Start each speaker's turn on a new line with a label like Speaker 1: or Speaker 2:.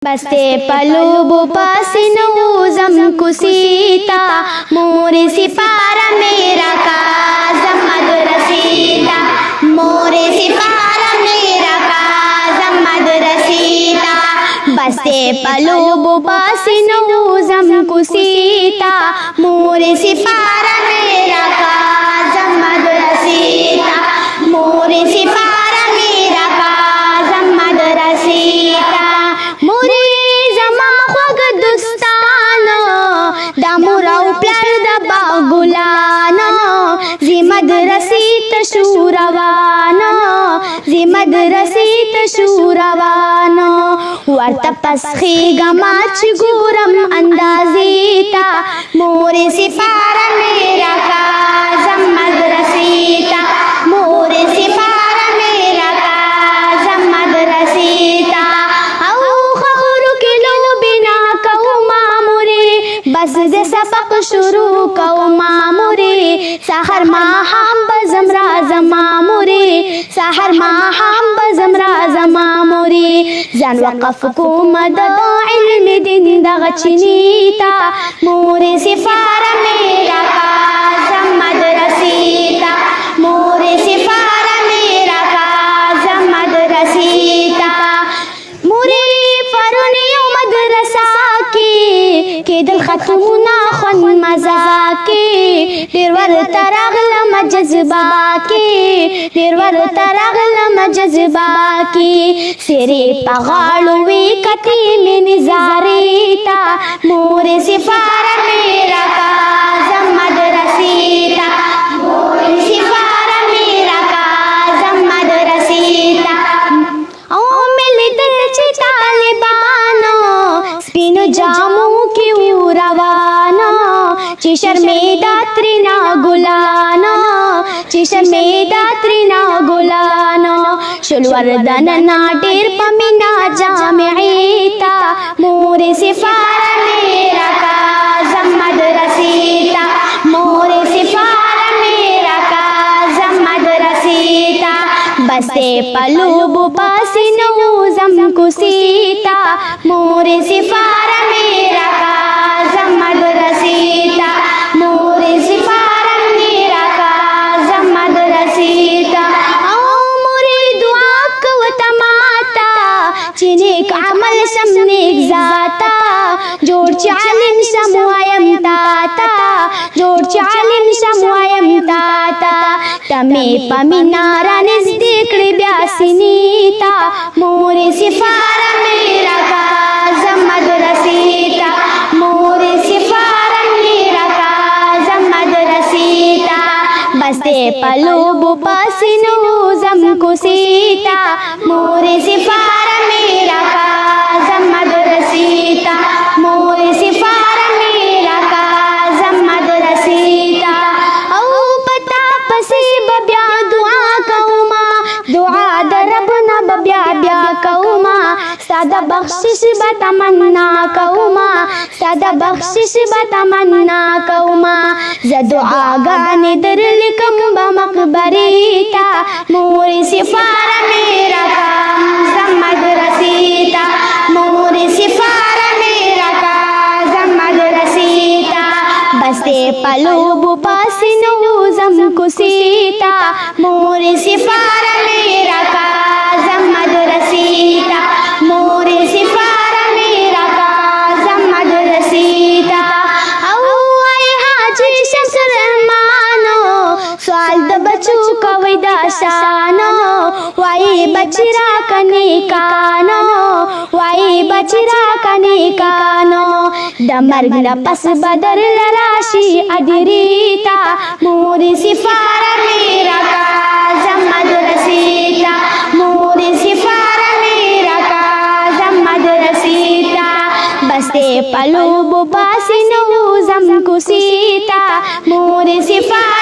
Speaker 1: बस्ते पलूबु पसीनो जम कुसीता मोरे सिपारा मेरा काज़म मद रसीदा मोरे सिपारा मेरा काज़म मद रसीदा बस्ते पलूबु पसीनो जम कुसीता मोरे सिपारा मेरा काज़म मद रसीदा मोरे सिपारा मेरा काज़म मद रसीदा मोरे जमा ख्वग दुस्ताना दामुराव प्यार दबा गुलाना जिमद रसीत शूरवाना जिमद रसीत शूरवाना वर्त पसखी गमाच गुरम अंदाजीता मोरे सिपारा मेरा काज़म मद रसीता मोरे सिपारा मेरा काज़म मद रसीता बस दे सबक शुरू कौ मामुरे सहर माहम बजम राजम मामुरे सहर माहम बजम राजम मामुरे जन वक़फ़ को मदद इल्म दिन दगचनीता मोरे सिपारा मेरा काज़म मद रसीता मोरे सिपारा मेरा काज़म मद रसीता मोरे फरुनियो मदरसा के दिल खतूना खन मजाके देरवर तरगलम जज्बा के देरवर तरगलम जज्बा के सिरे पगाड़ुए कती में निजारेता मोरे सिपारा मेरा काज़म मद रसीता मोरे सिपारा मेरा काज़म मद रसीता ओ मिल दिल च तालिबानो स्पिनो जामू की रवाना चिशर में दात्रिना गुलाना चिशर में दात्रिना गुलाना शुलवर दनना डेर पमिना जामेता मोरे सिपारा मेरा काज़म मद रसीता मोरे सिपारा मेरा काज़म मद रसीता बस्ते पलूबु पसीनो जम कुसीता मोरे सिपारा मेरा काज़म मद रसीता मोरे सिपारा मेरा काज़म मद रसीता ओ मोरे दुआ को तमाता चिनेक अमल शमनेक जाता जोड़ चालिम शमुआयम ताता जोड़ चालिम शमुआयम ताता तमे पमिनारा नज़दीक ब्यासिनीता मोरे सिपारा मेरा काज़म मद रसीता मोरे सिपारा मेरा काज़म मद रसीता बस्ते पलूबु पसीनो जम कुसीता मोरे सिपारा मेरा काज़म मद रसीता मोरे सिपारा मेरा काज़म मद रसीता औ पता पसी बब्या दुआ कौमा दुआ दरब न बब्या ब्या कौमा सादा बख्शिश बतमन्ना कौमा सादा बख्शिश बतमन्ना कौमा ज़दुआ गाने दरल कम बमकबरीता मोरे सिपारा मेरा काज़म मद रसीता मोरे सिपारा मेरा काज़म मद रसीता बस्ते पलूबु पसीनो जम कुसीता मोरे सिपारा मेरा काज़म मद रसीता मोरे सिपारा मेरा काज़म मद रसीता औ आई हाजी शम्स रहमानो सवाल the Bachu Kavai दशानो Y Bachra कने कानो वाई बचरा कने कानो दमर्ग न पस बदर लराशी अदरीता मोरे सिपारा मेरा काज़म मद रसीता मोरे सिपारा मेरा काज़म मद रसीता बस्ते पलूबु पसीनो जम कुसीता मोरे सिपारा